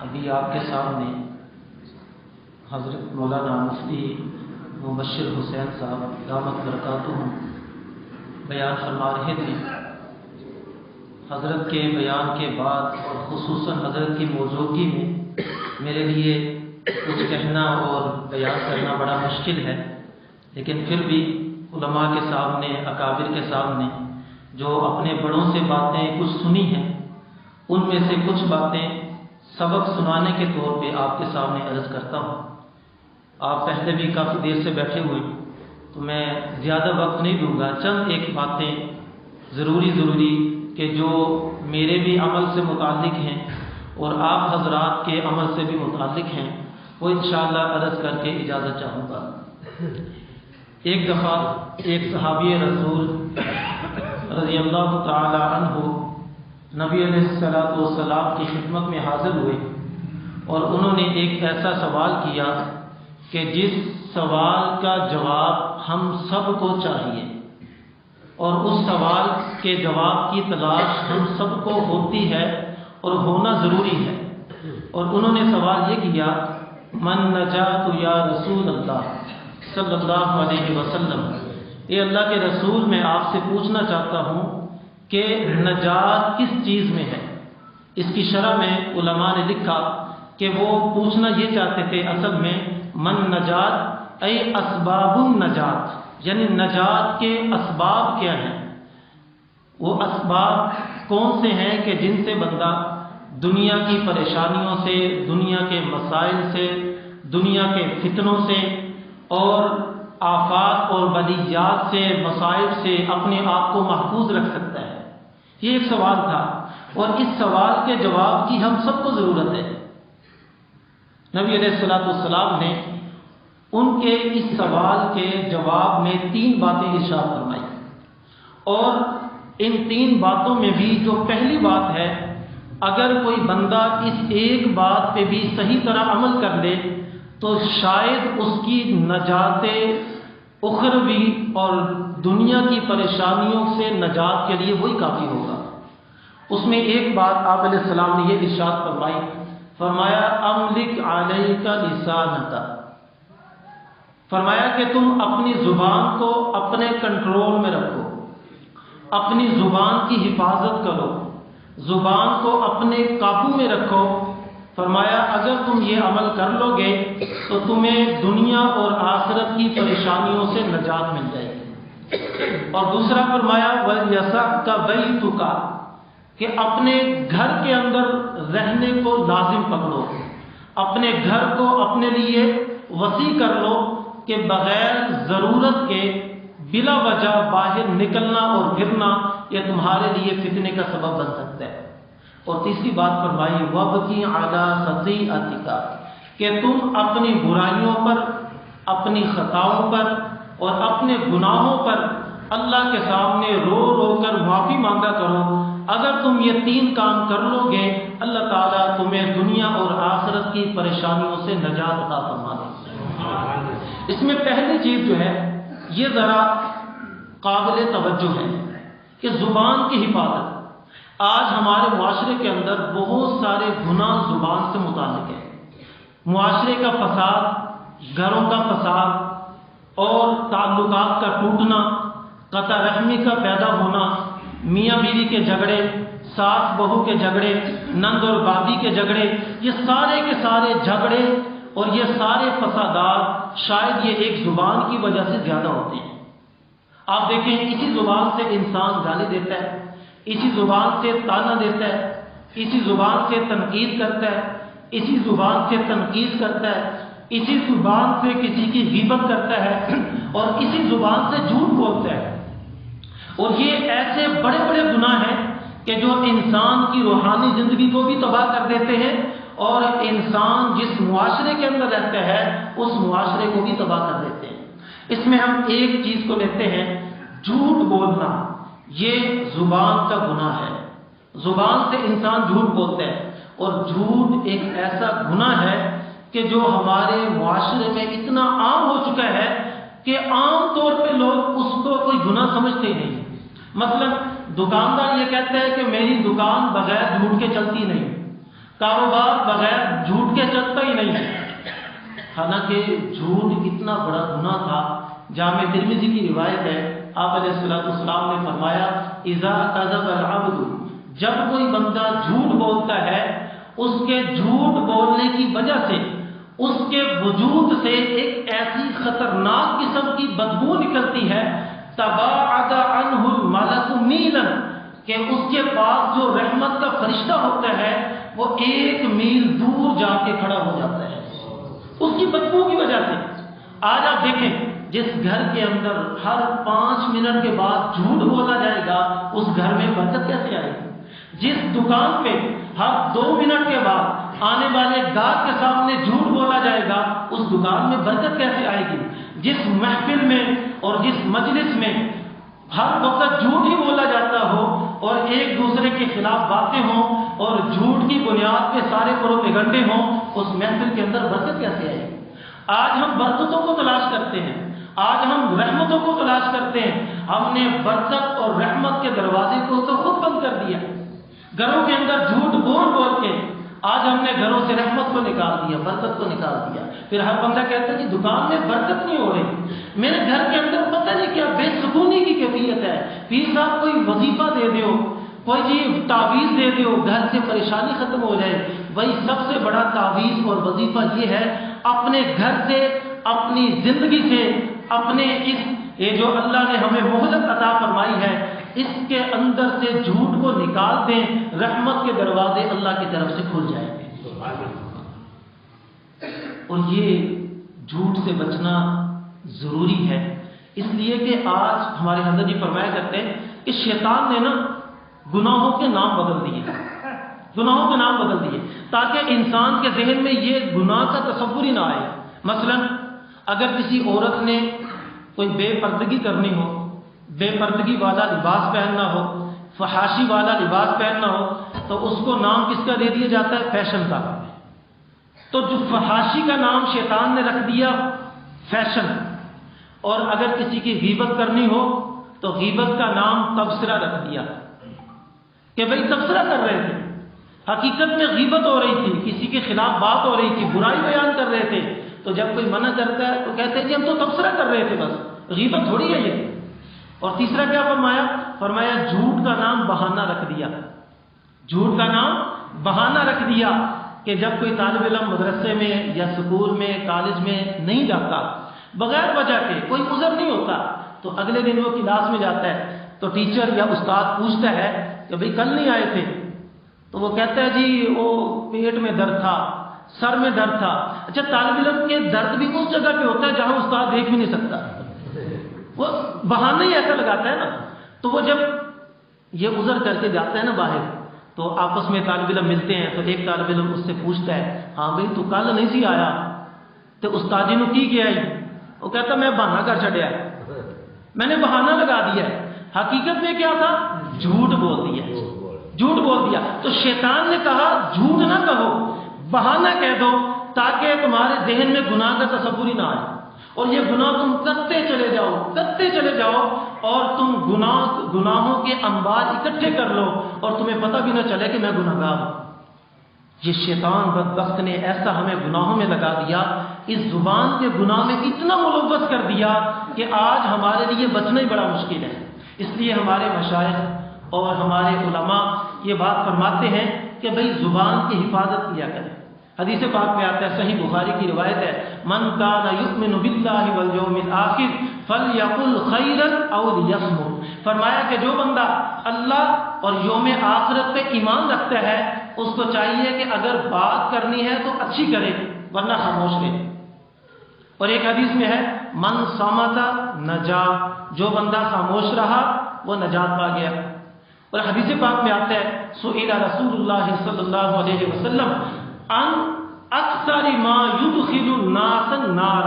ابھی آپ کے سامنے حضرت مولانا مفتی مبشر حسین صاحب دامت برکاتہم بیان فرما رہے تھے۔ حضرت کے بیان کے بعد اور خصوصاً حضرت کی موجودگی میں میرے لیے کچھ کہنا اور بیان کرنا بڑا مشکل ہے، لیکن پھر بھی علماء کے سامنے، اکابر کے سامنے جو اپنے بڑوں سے باتیں کچھ سنی ہیں، ان میں سے کچھ باتیں سبق سنانے کے طور پہ آپ کے سامنے عرض کرتا ہوں۔ آپ پہلے بھی کافی دیر سے بیٹھے ہوئے، تو میں زیادہ وقت نہیں دوں گا، چند ایک باتیں ضروری کہ جو میرے بھی عمل سے متعلق ہیں اور آپ حضرات کے عمل سے بھی متعلق ہیں، وہ انشاءاللہ عرض کر کے اجازت چاہوں گا۔ ایک دفعہ ایک صحابی رسول رضی اللہ تعالی عنہ نبی علیہ الصلوۃ والسلام کی خدمت میں حاضر ہوئے اور انہوں نے ایک ایسا سوال کیا کہ جس سوال کا جواب ہم سب کو چاہیے اور اس سوال کے جواب کی تلاش ہم سب کو ہوتی ہے اور ہونا ضروری ہے، اور انہوں نے سوال یہ کیا، من نجات یا رسول اللہ صلی اللہ علیہ وسلم، اے اللہ کے رسول میں آپ سے پوچھنا چاہتا ہوں کہ نجات کس چیز میں ہے۔ اس کی شرح میں علماء نے لکھا کہ وہ پوچھنا یہ چاہتے تھے اصل میں من نجات اے اسباب النجات، یعنی نجات کے اسباب کیا ہیں، وہ اسباب کون سے ہیں کہ جن سے بندہ دنیا کی پریشانیوں سے، دنیا کے مسائل سے، دنیا کے فتنوں سے اور آفات اور بلیات سے، مصائب سے اپنے آپ کو محفوظ رکھ سکتا ہے۔ یہ ایک سوال تھا اور اس سوال کے جواب کی ہم سب کو ضرورت ہے۔ نبی علیہ الصلوۃ والسلام نے ان کے اس سوال کے جواب میں 3 باتیں ارشاد فرمائی، اور ان 3 باتوں میں بھی جو پہلی بات ہے، اگر کوئی بندہ اس ایک بات پہ بھی صحیح طرح عمل کر لے تو شاید اس کی نجات اخروی اور دنیا کی پریشانیوں سے نجات کے لیے وہی کافی ہوگا۔ اس میں ایک بات آپ علیہ السلام نے یہ ارشاد فرمائی، فرمایا املک علیک لسانک، فرمایا کہ تم اپنی زبان کو اپنے کنٹرول میں رکھو، اپنی زبان کی حفاظت کرو، زبان کو اپنے قابو میں رکھو۔ فرمایا اگر تم یہ عمل کر لو گے تو تمہیں دنیا اور آخرت کی پریشانیوں سے نجات مل جائے گی۔ اور دوسرا فرمایا وَلْيَسَعْكَ بَيْتُكَ، کہ اپنے گھر کے اندر رہنے کو لازم پکڑو، اپنے گھر کو اپنے لیے وسیع کر لو کہ بغیر ضرورت کے بلا وجہ باہر نکلنا اور پھرنا یہ تمہارے لیے فتنے کا سبب بن سکتا ہے۔ اور تیسری بات فرمائی وَابْكِ عَلَىٰ خَطِيئَتِكَ، کہ تم اپنی برائیوں پر، اپنی خطاؤں پر اور اپنے گناہوں پر اللہ کے سامنے رو رو کر معافی مانگا کرو۔ اگر تم یہ 3 کام کر لو گے اللہ تعالیٰ تمہیں دنیا اور آخرت کی پریشانیوں سے نجات عطا فرما دے۔ اس میں پہلی چیز جو ہے یہ ذرا قابل توجہ ہے کہ زبان کی حفاظت۔ آج ہمارے معاشرے کے اندر بہت سارے گناہ زبان سے متعلق ہیں۔ معاشرے کا فساد، گھروں کا فساد اور تعلقات کا ٹوٹنا، قطع رحمی کا پیدا ہونا، میاں بیوی کے جھگڑے، ساس بہو کے جھگڑے، نند اور بھابھی کے جھگڑے، یہ سارے کے سارے جھگڑے اور یہ سارے فسادات شاید یہ ایک زبان کی وجہ سے زیادہ ہوتے ہیں۔ آپ دیکھیں اسی زبان سے انسان گالی دیتا ہے، اسی زبان سے تانا دیتا ہے، اسی زبان سے تنقید کرتا ہے، اسی زبان سے تنقید کرتا ہے، اسی زبان سے کسی کی غیبت کرتا ہے اور اسی زبان سے جھوٹ بولتا ہے۔ اور یہ ایسے بڑے بڑے گناہ ہیں کہ جو انسان کی روحانی زندگی کو بھی تباہ کر دیتے ہیں اور انسان جس معاشرے کے اندر رہتا ہے اس معاشرے کو بھی تباہ کر دیتے ہیں۔ اس میں ہم ایک چیز کو لیتے ہیں، جھوٹ بولنا، یہ زبان کا گناہ ہے۔ زبان سے انسان جھوٹ بولتا ہے اور جھوٹ ایک ایسا گناہ ہے کہ جو ہمارے معاشرے میں اتنا عام ہو چکا ہے کہ عام طور پہ لوگ اس کو کوئی گناہ سمجھتے نہیں۔ مثلا دکاندار یہ کہتا ہے کہ میری دکان بغیر جھوٹ کے چلتی نہیں، کاروبار بغیر جھوٹ کے چلتا ہی نہیں ہے. حالانکہ جھوٹ کتنا بڑا گناہ تھا. جامع ترمذی کی روایت ہے، آپ علیہ السلام نے فرمایا اذا کذب العبد، جب کوئی بندہ جھوٹ بولتا ہے، اس کے جھوٹ بولنے کی وجہ سے اس کے وجود سے ایک ایسی خطرناک قسم کی بدبو نکلتی ہے، تباعد عنہ الملک میلا، کہ اس کے پاس جو رحمت کا فرشتہ ہوتا ہے وہ 1 میل دور جا کے کھڑا ہو جاتا ہے اس کی بدبو کی وجہ سے. آج آپ دیکھیں جس گھر کے اندر ہر 5 منٹ کے بعد جھوٹ بولا جائے گا اس گھر میں برکت کیسے آئے گی؟ جس دکان پہ ہر 2 منٹ کے بعد آنے والے گاہک کے سامنے جھوٹ بولا جائے گا اس دکان میں برکت کیسے آئے گی؟ جس محفل میں اور جس مجلس میں ہر وقت جھوٹ ہی بولا جاتا ہو اور ایک دوسرے کے خلاف باتیں ہوں اور جھوٹ کی بنیاد پہ سارے پروپیگنڈے ہوں، اس محفل کے اندر برکت کیسے آئے گی؟ آج ہم برکتوں کو تلاش کرتے ہیں، آج ہم رحمتوں کو تلاش کرتے ہیں. ہم نے برکت اور رحمت کے دروازے کو تو خود بند کر دیا. گھروں کے اندر جھوٹ بول بول کے آج ہم نے گھروں سے رحمت کو نکال دیا، برکت کو نکال دیا. پھر ہر بندہ کہتا ہے کہ دکان میں برکت نہیں ہو رہی، میرے گھر کے اندر پتہ نہیں کیا بے سکونی کی کیفیت ہے. پیر صاحب کوئی وظیفہ دے دیو، کوئی جی تعویذ دے دیو، گھر سے پریشانی ختم ہو جائے. وہی سب سے بڑا تعویذ اور وظیفہ یہ ہے اپنے گھر سے، اپنی زندگی سے، اپنے یہ جو اللہ نے ہمیں مہلت عطا فرمائی ہے اس کے اندر سے جھوٹ کو نکال دیں، رحمت کے دروازے اللہ کی طرف سے کھل جائیں گے. اور یہ جھوٹ سے بچنا ضروری ہے، اس لیے کہ آج ہمارے حضرت جی فرمایا کرتے ہیں کہ شیطان نے نا گناہوں کے نام بدل دیے، گناہوں کے نام بدل دیے تاکہ انسان کے ذہن میں یہ گناہ کا تصور ہی نہ آئے. مثلا اگر کسی عورت نے کوئی بے پردگی کرنی ہو، بے پردگی والا لباس پہننا ہو، فحاشی والا لباس پہننا ہو، تو اس کو نام کس کا دے دیا جاتا ہے؟ فیشن کا. تو جو فحاشی کا نام شیطان نے رکھ دیا فیشن. اور اگر کسی کی غیبت کرنی ہو تو غیبت کا نام تبصرہ رکھ دیا کہ بھئی تبصرہ کر رہے تھے، حقیقت میں غیبت ہو رہی تھی، کسی کے خلاف بات ہو رہی تھی، برائی بیان کر رہے تھے. تو جب کوئی منع کرتا ہے تو کہتے ہیں جی ہم تو تبصرہ کر رہے تھے، بس غیبت تھوڑی ہے یہ. اور تیسرا کیا فرمایا؟ فرمایا جھوٹ کا نام بہانہ رکھ دیا. جھوٹ کا نام بہانہ رکھ دیا کہ جب کوئی طالب علم مدرسے میں یا اسکول میں کالج میں نہیں جاتا، بغیر وجہ کے کوئی عذر نہیں ہوتا، تو اگلے دن وہ کلاس میں جاتا ہے تو ٹیچر یا استاد پوچھتا ہے کہ بھئی کل نہیں آئے تھے، تو وہ کہتا ہے جی وہ پیٹ میں درد تھا، سر میں درد تھا. اچھا طالب علم کے درد بھی اس جگہ پہ ہوتا ہے جہاں استاد دیکھ بھی نہیں سکتا، وہ بہانہ ہی ایسا لگاتا ہے نا. تو وہ جب یہ عذر کر کے جاتا ہے نا باہر، تو آپس میں طالب علم ملتے ہیں تو ایک طالب علم اس سے پوچھتا ہے ہاں بھائی تو کل نہیں سی آیا تو استاد جی نے کی کیا ہے؟ وہ کہتا میں بہانہ کر چھڑیا، میں نے بہانہ لگا دیا ہے. حقیقت میں کیا تھا؟ جھوٹ بول دیا، جھوٹ بول دیا. تو شیطان نے کہا جھوٹ نہ کہو، بہانہ کہہ دو تاکہ تمہارے ذہن میں گناہ کا تصور ہی نہ آئے. اور یہ گناہ تم کرتے چلے جاؤ، کرتے چلے جاؤ، اور تم گناہوں کے انبار اکٹھے کر لو اور تمہیں پتہ بھی نہ چلے کہ میں گناہ گار ہوں. یہ شیطان بدبخت نے ایسا ہمیں گناہوں میں لگا دیا، اس زبان کے گناہ میں اتنا ملوث کر دیا کہ آج ہمارے لیے بچنا ہی بڑا مشکل ہے. اس لیے ہمارے مشائخ اور ہمارے علماء یہ بات فرماتے ہیں کہ بھئی زبان کی حفاظت کیا کریں. حدیث پاک میں آتا ہے، صحیح بخاری کی روایت ہے، من کان یؤمن باللہ والیوم الآخر فلیقل خیرا او لیصمت. فرمایا کہ جو بندہ اللہ اور یوم آخرت پہ ایمان رکھتا ہے اس کو چاہیے کہ اگر بات کرنی ہے تو اچھی کرے ورنہ خاموش رہے. اور ایک حدیث میں ہے من صمت نجا، جو بندہ خاموش رہا وہ نجات پا گیا. اور حدیث پاک میں آتا ہے سئل رسول اللہ صلی اللہ علیہ وسلم ان اکثر ما یدخل الناس النار.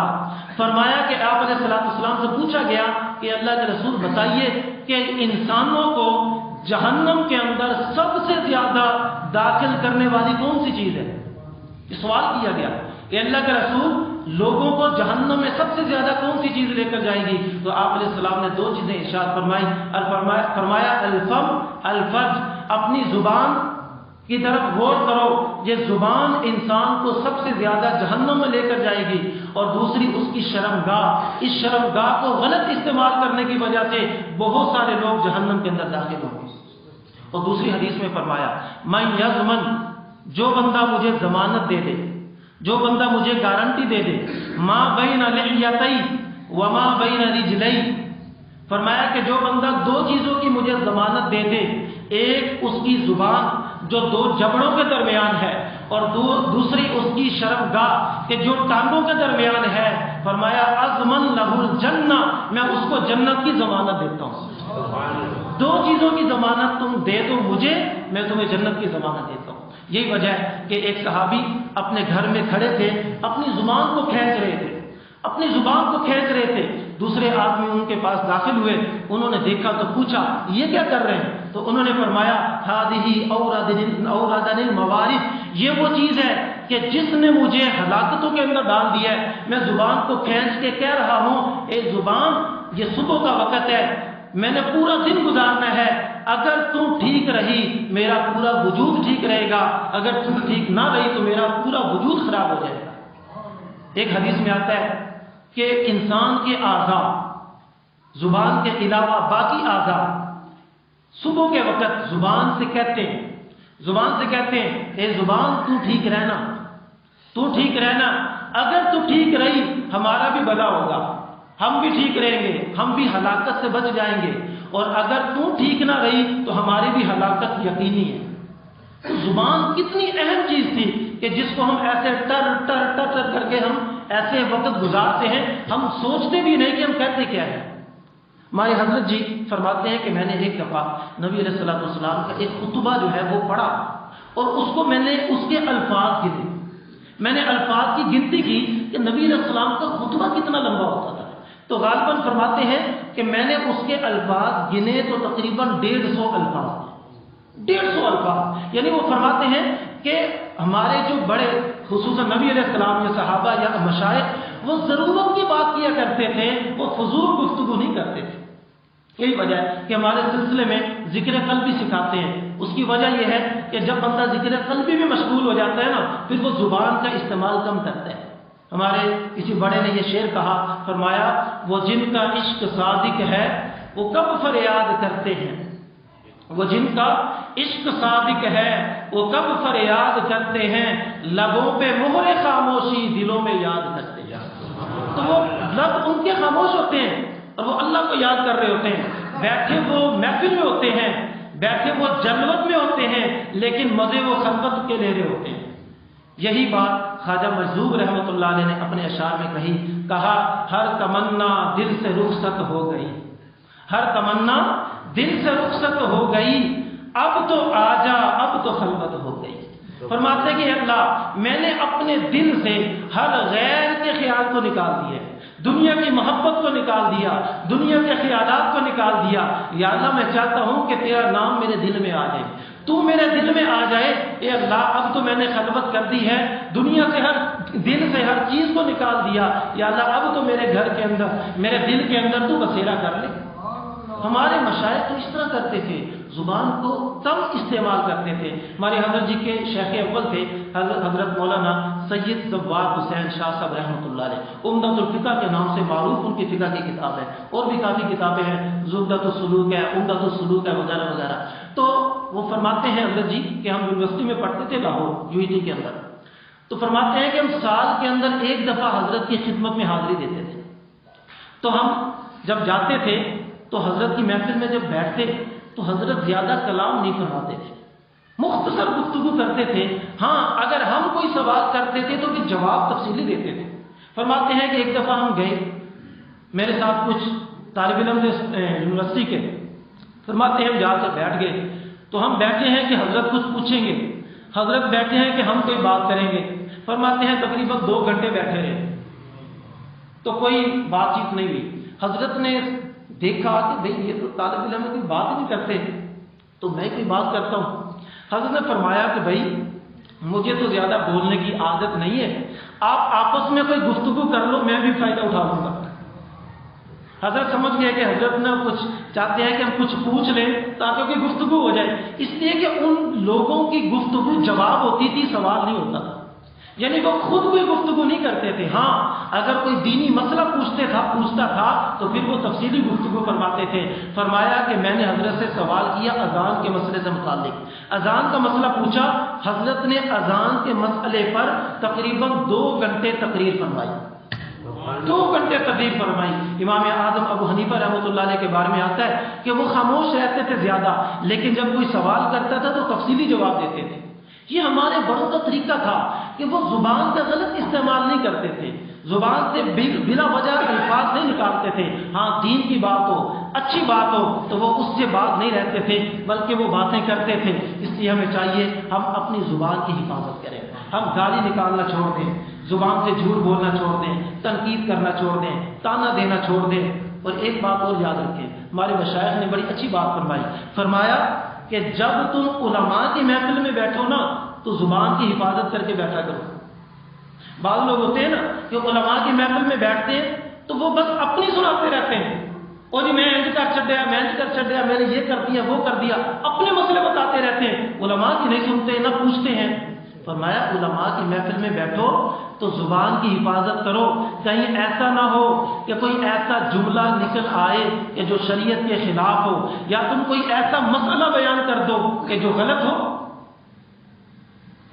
فرمایا کہ آپ علیہ السلام سے پوچھا گیا کہ اللہ کے رسول بتائیے کہ انسانوں کو جہنم کے اندر سب سے زیادہ داخل کرنے والی کون سی چیز ہے؟ یہ سوال کیا گیا کہ اللہ کے رسول لوگوں کو جہنم میں سب سے زیادہ کون سی چیز لے کر جائے گی؟ تو آپ علیہ السلام نے 2 چیزیں ارشاد فرمائی. فرمایا الفم الفرج، اپنی زبان کی طرف غور کرو، یہ زبان انسان کو سب سے زیادہ جہنم میں لے کر جائے گی، اور دوسری اس کی شرمگاہ، اس شرمگاہ کو غلط استعمال کرنے کی وجہ سے بہت سارے لوگ جہنم کے اندر داخل ہوں گے۔ اور دوسری حدیث میں فرمایا من یضمن، جو بندہ مجھے ضمانت دے دے، جو بندہ مجھے گارنٹی دے دے، ما بین لحیتی وما بین رجلی، فرمایا کہ جو بندہ دو چیزوں کی مجھے ضمانت دے دے، ایک اس کی زبان جو دو جبڑوں کے درمیان ہے، اور دوسری اس کی شرمگاہ کہ جو ٹانگوں کے درمیان ہے، فرمایا اضمن لہ الجنہ، میں اس کو جنت کی ضمانت دیتا ہوں۔ دو چیزوں کی ضمانت تم دے دو مجھے، میں تمہیں جنت کی ضمانت دیتا ہوں۔ یہی وجہ ہے کہ ایک صحابی اپنے گھر میں کھڑے تھے، اپنی زبان کو کھینچ رہے تھے، اپنی زبان کو کھینچ رہے تھے، دوسرے آدمی ان کے پاس داخل ہوئے، انہوں نے دیکھا تو پوچھا یہ کیا کر رہے ہیں؟ تو انہوں نے فرمایا ہذہ اوردن الموارد، یہ وہ چیز ہے کہ جس نے مجھے ہلاکتوں کے اندر ڈال دیا ہے، میں زبان کو کھینچ کے کہہ رہا ہوں اے زبان، یہ صبح کا وقت ہے، میں نے پورا دن گزارنا ہے، اگر تم ٹھیک رہی میرا پورا وجود ٹھیک رہے گا، اگر تم ٹھیک نہ رہی تو میرا پورا وجود خراب ہو جائے گا۔ ایک حدیث میں آتا ہے کہ انسان کے اعضاء، زبان کے علاوہ باقی اعضاء صبح کے وقت زبان سے کہتے ہیں اے زبان تو ٹھیک رہنا، تو ٹھیک رہنا، اگر تو ٹھیک رہی ہمارا بھی بھلا ہوگا، ہم بھی ٹھیک رہیں گے، ہم بھی ہلاکت سے بچ جائیں گے، اور اگر تو ٹھیک نہ رہی تو ہماری بھی ہلاکت یقینی ہے۔ تو زبان کتنی اہم چیز تھی کہ جس کو ہم ایسے ٹر ٹر ٹر ٹر کر کے ہم ایسے وقت گزارتے ہیں، ہم سوچتے بھی نہیں کہ ہم کہتے کیا ہیں۔ ہمارے حضرت جی فرماتے ہیں کہ میں نے ایک دفعہ نبی علیہ الصلوۃ والسلام کا ایک خطبہ جو ہے وہ پڑھا، اور اس کو میں نے اس کے الفاظ گنے، میں نے الفاظ کی گنتی کی کہ نبی علیہ السلام کا خطبہ کتنا لمبا ہوتا تھا، تو غالباً فرماتے ہیں کہ میں نے اس کے الفاظ گنے تو تقریباً 150 الفاظ، 150 الفاظ، یعنی وہ فرماتے ہیں کہ ہمارے جو بڑے خصوصاً نبی علیہ السلام کے صحابہ یا مشائخ وہ ضرورت کی بات کیا کرتے تھے، وہ فضول گفتگو نہیں کرتے تھے۔ یہی وجہ ہے کہ ہمارے سلسلے میں ذکر قلبی سکھاتے ہیں، اس کی وجہ یہ ہے کہ جب بندہ ذکر قلبی میں مشغول ہو جاتا ہے نا، پھر وہ زبان کا استعمال کم کرتا ہے۔ ہمارے کسی بڑے نے یہ شعر کہا، فرمایا وہ جن کا عشق صادق ہے وہ کب فریاد کرتے ہیں، وہ جن کا عشق صادق ہے وہ کب فریاد کرتے ہیں، لبوں پہ مہر خاموشی دلوں میں یاد کرتے ہیں۔ تو وہ لب ان کے خاموش ہوتے ہیں اور وہ اللہ کو یاد کر رہے ہوتے ہیں، بیٹھے وہ محفل میں ہوتے ہیں، بیٹھے وہ جلوت میں ہوتے ہیں، لیکن مزے وہ خلوت کے لے رہے ہوتے ہیں۔ یہی بات خواجہ مجذوب رحمۃ اللہ علیہ نے اپنے اشعار میں کہا ہر تمنا دل سے رخصت ہو گئی، ہر تمنا دل سے رخصت ہو گئی، اب تو آجا اب تو خلوت ہو گئی۔ فرماتے ہیں کہ اللہ میں نے اپنے دل سے ہر غیر کے خیال کو نکال دیا، دنیا کی محبت کو نکال دیا، دنیا کے خیالات کو نکال دیا۔ یا اللہ میں چاہتا ہوں کہ تیرا نام میرے دل میں آ جائے، تو میرے دل میں آ جائے۔ اے اللہ اب تو میں نے خلوت کر دی ہے، دنیا سے ہر دل سے ہر چیز کو نکال دیا، یا اللہ اب تو میرے گھر کے اندر میرے دل کے اندر تو بسیرا کر لے۔ ہمارے مشائخ تو اس طرح کرتے تھے، زبان کو کم استعمال کرتے تھے۔ ہمارے حضرت جی کے شیخ اول تھے حضرت مولانا سید زوار حسین شاہ صاحب رحمۃ اللہ علیہ، عمدۃ الفقہ کے نام سے معروف ان کی فقہ کی کتاب ہے، اور بھی کافی کتابیں ہیں، زبدۃ السلوک ہے، عمدۃ السلوک ہے، وغیرہ وغیرہ۔ تو وہ فرماتے ہیں حضرت جی کہ ہم یونیورسٹی میں پڑھتے تھے لاہور UET کے اندر، تو فرماتے ہیں کہ ہم سال کے اندر ایک دفعہ حضرت کی خدمت میں حاضری دیتے تھے، تو ہم جب جاتے تھے تو حضرت کی محفل میں جب بیٹھتے تو حضرت زیادہ کلام نہیں فرماتے تھے، مختصر گفتگو کرتے تھے۔ ہاں اگر ہم کوئی سوال کرتے تھے تو پھر جواب تفصیلی دیتے تھے۔ فرماتے ہیں کہ ایک دفعہ ہم گئے، میرے ساتھ کچھ طالب علم تھے یونیورسٹی کے، فرماتے ہیں ہم جا کر بیٹھ گئے، تو ہم بیٹھے ہیں کہ حضرت کچھ پوچھیں گے، حضرت بیٹھے ہیں کہ ہم کوئی بات کریں گے۔ فرماتے ہیں تقریباً 2 گھنٹے بیٹھے رہے تو کوئی بات چیت نہیں ہوئی۔ حضرت نے دیکھا کہ بھئی یہ تو طالب علم کوئی بات نہیں کرتے، تو میں کوئی بات کرتا ہوں۔ حضرت نے فرمایا کہ بھئی مجھے تو زیادہ بولنے کی عادت نہیں ہے، آپ آپس میں کوئی گفتگو کر لو، میں بھی فائدہ اٹھا لوں گا۔ حضرت سمجھ گئے کہ حضرت نے کچھ چاہتے ہیں کہ ہم کچھ پوچھ لیں تاکہ کوئی گفتگو ہو جائے، اس لیے کہ ان لوگوں کی گفتگو جواب ہوتی تھی، سوال نہیں ہوتا تھا، یعنی وہ خود کوئی گفتگو نہیں کرتے تھے. ہاں اگر کوئی دینی مسئلہ پوچھتا تھا تو پھر وہ تفصیلی گفتگو فرماتے تھے. فرمایا کہ میں نے حضرت سے سوال کیا اذان کے مسئلے سے متعلق، اذان کا مسئلہ پوچھا، حضرت نے اذان کے مسئلے پر تقریباً 2 گھنٹے تقریر فرمائی. 2 گھنٹے تقریر فرمائی. امام اعظم ابو حنیفہ رحمۃ اللہ علیہ کے بارے میں آتا ہے کہ وہ خاموش رہتے تھے زیادہ، لیکن جب کوئی سوال کرتا تھا تو تفصیلی جواب دیتے تھے. یہ ہمارے بڑوں کا طریقہ تھا کہ وہ زبان کا غلط استعمال نہیں کرتے تھے، زبان سے بلا وجہ الفاظ نہیں نکالتے تھے. ہاں دین کی بات ہو، اچھی بات ہو تو وہ اس سے بات نہیں رہتے تھے، بلکہ وہ باتیں کرتے تھے. اس لیے ہمیں چاہیے ہم اپنی زبان کی حفاظت کریں، ہم گالی نکالنا چھوڑ دیں، زبان سے جھوٹ بولنا چھوڑ دیں، تنقید کرنا چھوڑ دیں، تانا دینا چھوڑ دیں. اور ایک بات اور یاد رکھیں، ہمارے مشائخ نے بڑی اچھی بات فرمایا کہ جب تم علماء کی محفل میں بیٹھو نا تو زبان کی حفاظت کر کے بیٹھا کرو. بعض لوگ ہوتے ہیں نا کہ علماء کی محفل میں بیٹھتے ہیں تو وہ بس اپنی سناتے رہتے ہیں، اور جی میں انج کر چڑیا، میں نے یہ کر دیا، وہ کر دیا، اپنے مسئلے بتاتے رہتے ہیں، علماء کی نہیں سنتے نہ پوچھتے ہیں. فرمایا علماء کی محفل میں بیٹھو تو زبان کی حفاظت کرو، کہیں ایسا نہ ہو کہ کوئی ایسا جملہ نکل آئے کہ جو شریعت کے خلاف ہو، یا تم کوئی ایسا مسئلہ بیان کر دو کہ جو غلط ہو.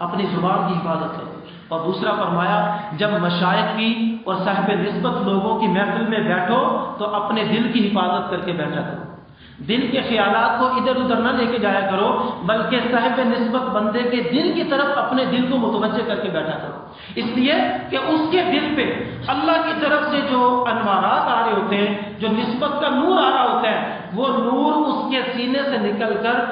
اپنی زبان کی حفاظت کرو. اور دوسرا فرمایا جب مشائخ کی اور صاحب نسبت لوگوں کی محفل میں بیٹھو تو اپنے دل کی حفاظت کر کے بیٹھا کرو. دل کے خیالات کو ادھر ادھر نہ لے کے جایا کرو، بلکہ صاحب نسبت بندے کے دل کی طرف اپنے دل کو متوجہ کر کے بیٹھا کرو، اس لیے کہ اس کے دل پہ اللہ کی طرف سے جو انوارات آ رہے ہوتے ہیں، جو نسبت کا نور آ رہا ہوتا ہے، وہ نور اس کے سینے سے نکل کر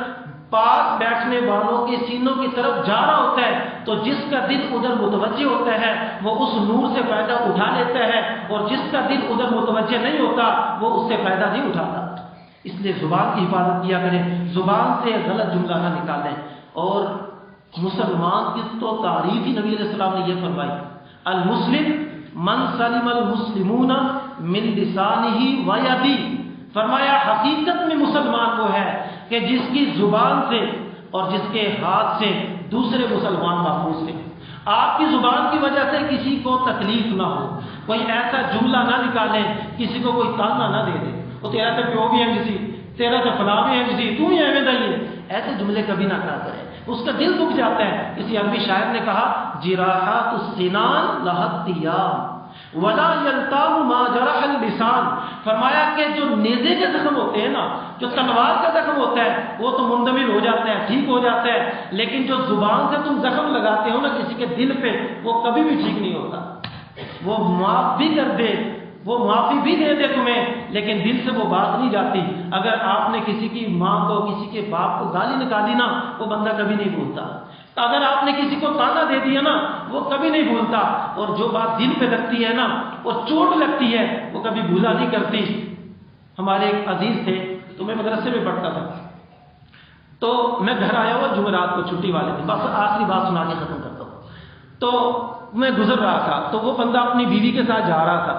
پاس بیٹھنے والوں کے سینوں کی طرف جا رہا ہوتا ہے. تو جس کا دل ادھر متوجہ ہوتا ہے وہ اس نور سے فائدہ اٹھا لیتا ہے، اور جس کا دل ادھر متوجہ نہیں ہوتا وہ اس سے فائدہ نہیں اٹھاتا. اس لیے زبان کی حفاظت کیا کریں، زبان سے غلط جملہ نہ نکالیں. اور مسلمان کی تو تعریف ہی نبی علیہ السلام نے یہ فرمائی، المسلم من سلم المسلمون من لسانہ و یدہ. فرمایا حقیقت میں مسلمان وہ ہے کہ جس کی زبان سے اور جس کے ہاتھ سے دوسرے مسلمان محفوظ ہیں. آپ کی زبان کی وجہ سے کسی کو تکلیف نہ ہو، کوئی ایسا جملہ نہ نکالیں، کسی کو کوئی تانا نہ دے دے، وہ تیرا تو پیو بھی ہے کسی، تیرا تو فلاں بھی ہے کسی، تو ہی احمد ہے. ایسے جملے کبھی نہ کہا کریں، اس کا دل دکھ جاتا ہے. کسی عربی شاعر نے کہا جراحات السنان لہتیام ولا یلتام ما جرح اللسان. فرمایا کہ جو نیزے کے زخم ہوتے ہیں نا، جو تلوار کا زخم ہوتا ہے وہ تو مندمل ہو جاتا ہے، ٹھیک ہو جاتا ہے، لیکن جو زبان سے تم زخم لگاتے ہو نا کسی کے دل پہ، وہ کبھی بھی ٹھیک نہیں ہوتا. وہ معاف بھی کر دے، وہ معافی بھی دے دے تمہیں، لیکن دل سے وہ بات نہیں جاتی. اگر آپ نے کسی کی ماں کو، کسی کے باپ کو گالی نکالی نا، وہ بندہ کبھی نہیں بھولتا. اگر آپ نے کسی کو تانا دے دیا نا، وہ کبھی نہیں بھولتا. اور جو بات دل پہ لگتی ہے نا، اور چوٹ لگتی ہے، وہ کبھی بھولا نہیں کرتی. ہمارے ایک عزیز تھے تو میں مدرسے میں پڑھتا تھا، تو میں گھر آیا ہوا جمعرات کو، چھٹی والے دن، بس آخری بات سنا کے ختم کرتا ہوں. تو میں گزر رہا تھا تو وہ بندہ اپنی بیوی کے ساتھ جا رہا تھا،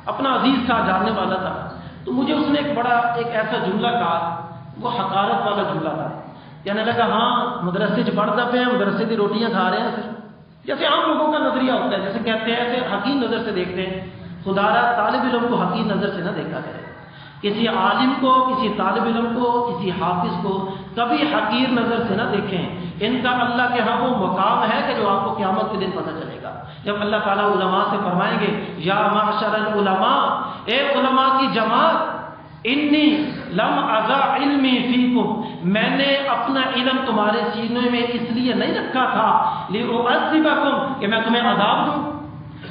اپنا عزیز تھا، جاننے والا تھا. تو مجھے اس نے ایک ایسا جملہ کہا، وہ حقارت والا جملہ تھا. کہنے لگا ہاں مدرسے پڑھتا پہ ہیں، مدرسے کی روٹیاں کھا رہے ہیں. جیسے عام لوگوں کا نظریہ ہوتا ہے، جیسے کہتے ہیں ایسے حقیر نظر سے دیکھتے ہیں. خدا را طالب علم کو حقیر نظر سے نہ دیکھا کرے، کسی عالم کو، کسی طالب علم کو، کسی حافظ کو کبھی حقیر نظر سے نہ دیکھیں. ان کا اللہ کے ہاں وہ مقام ہے کہ جو آپ کو قیامت کے دن پتہ چلے گا، جب اللہ تعالیٰ علماء سے فرمائیں گے یا معشر العلماء، اے علماء کی جماعت، انی لم اضع علمی فیکم، میں نے اپنا علم تمہارے سینے میں اس لیے نہیں رکھا تھا لأعذبکم، کہ میں تمہیں عذاب دوں.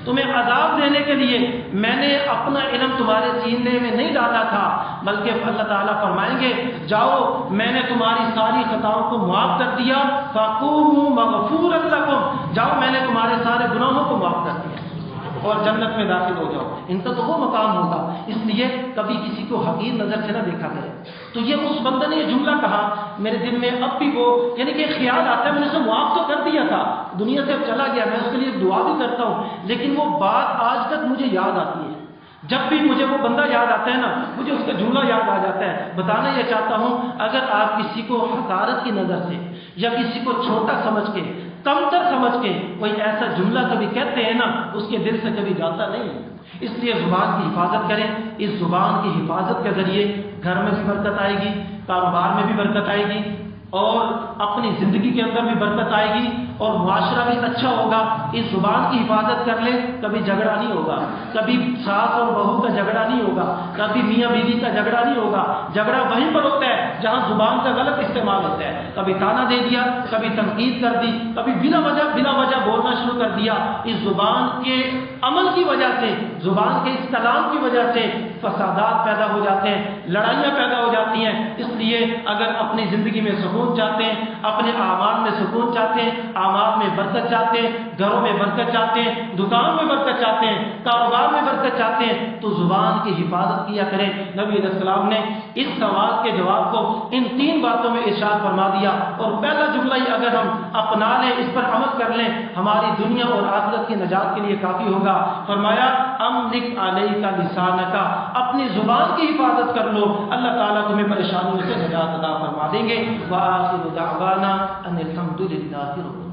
تمہیں عذاب دینے کے لیے میں نے اپنا علم تمہارے سینے میں نہیں ڈالا تھا، بلکہ اللہ تعالیٰ فرمائیں گے جاؤ میں نے تمہاری ساری خطاؤں کو معاف کر دیا، فقوموا مغفورا لکم، جاؤ میں نے تمہارے سارے گناہوں کو معاف کر دیا اور جنت میں داخل ہو جاؤ. ان کا تو وہ مقام ہوگا. اس لیے کبھی کسی کو حقیر نظر سے نہ دیکھا کرے. تو یہ اس بندے نے یہ جملہ کہا، میرے دل میں اب بھی وہ یعنی کہ خیال آتا ہے، میں نے اسے معاف تو کر دیا تھا، دنیا سے اب چلا گیا، میں اس کے لیے دعا بھی کرتا ہوں، لیکن وہ بات آج تک مجھے یاد آتی ہے. جب بھی مجھے وہ بندہ یاد آتا ہے نا، مجھے اس کا جملہ یاد آ جاتا ہے۔ بتانا یہ چاہتا ہوں، اگر آپ کسی کو حقارت کی نظر سے یا کسی کو چھوٹا سمجھ کے، کمتر سمجھ کے کوئی ایسا جملہ کبھی کہتے ہیں نا، اس کے دل سے کبھی جاتا نہیں۔ اس لیے زبان کی حفاظت کریں۔ اس زبان کی حفاظت کے ذریعے گھر میں بھی برکت آئے گی، کاروبار میں بھی برکت آئے گی، اور اپنی زندگی کے اندر بھی برکت آئے گی، اور معاشرہ بھی اچھا ہوگا۔ اس زبان کی حفاظت کر لے، کبھی جھگڑا نہیں ہوگا، کبھی ساس اور بہو کا جھگڑا نہیں ہوگا، کبھی میاں بیوی کا جھگڑا نہیں ہوگا۔ جھگڑا وہیں پر ہوتا ہے جہاں زبان کا غلط استعمال ہوتا ہے۔ کبھی تانا دے دیا، کبھی تنقید کر دی، کبھی بلا وجہ بولنا شروع کر دیا۔ اس زبان کے عمل کی وجہ سے، زبان کے اس کلام کی وجہ سے فسادات پیدا ہو جاتے ہیں، لڑائیاں پیدا ہو جاتی ہیں۔ اس لیے اگر اپنی زندگی میں سکون چاہتے ہیں، اپنے اعمال میں سکون چاہتے ہیں، اعمال میں برکت چاہتے ہیں، گھروں میں برکت چاہتے ہیں، دکان میں برکت چاہتے ہیں، کاروبار میں برکت چاہتے ہیں، تو زبان کی حفاظت کیا کریں۔ نبی علیہ السلام نے اس سوال کے جواب کو ان 3 باتوں میں ارشاد فرما دیا، اور پہلا جملہ ہی اگر ہم اپنا لیں، اس پر عمل کر لیں، ہماری دنیا اور آخرت کی نجات کے لیے کافی ہوگا۔ فرمایا املک علیک لسانک، اپنی زبان کی حفاظت کر لو، اللہ تعالیٰ تمہیں پریشانیوں سے نجات عطا فرما دیں گے۔ وآخر دعوانا ان الحمد للہ رب العالمین۔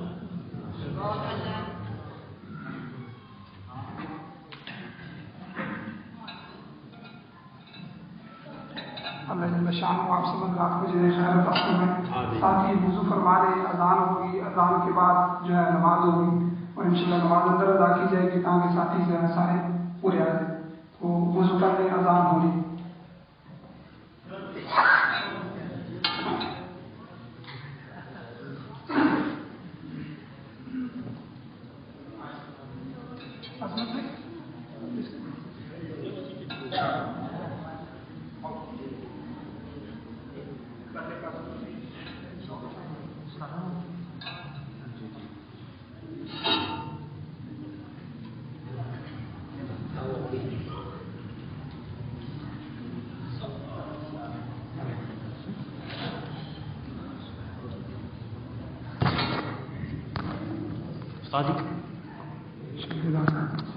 اللہ جل شانہ آپ سب اللہ کو جزائے خیر عطا فرمائے۔ ساتھ ہی وضو فرما لیں، اذان ہوگی، اذان کے بعد جو ہے نماز ہوگی، اور انشاءاللہ نماز اندر ادا کی جائے گی تاکہ ساتھی جو ہے سارے پورے آ جائیں۔ تو وضو کر لیں، اذان ہو رہی۔ صادق شکریہ۔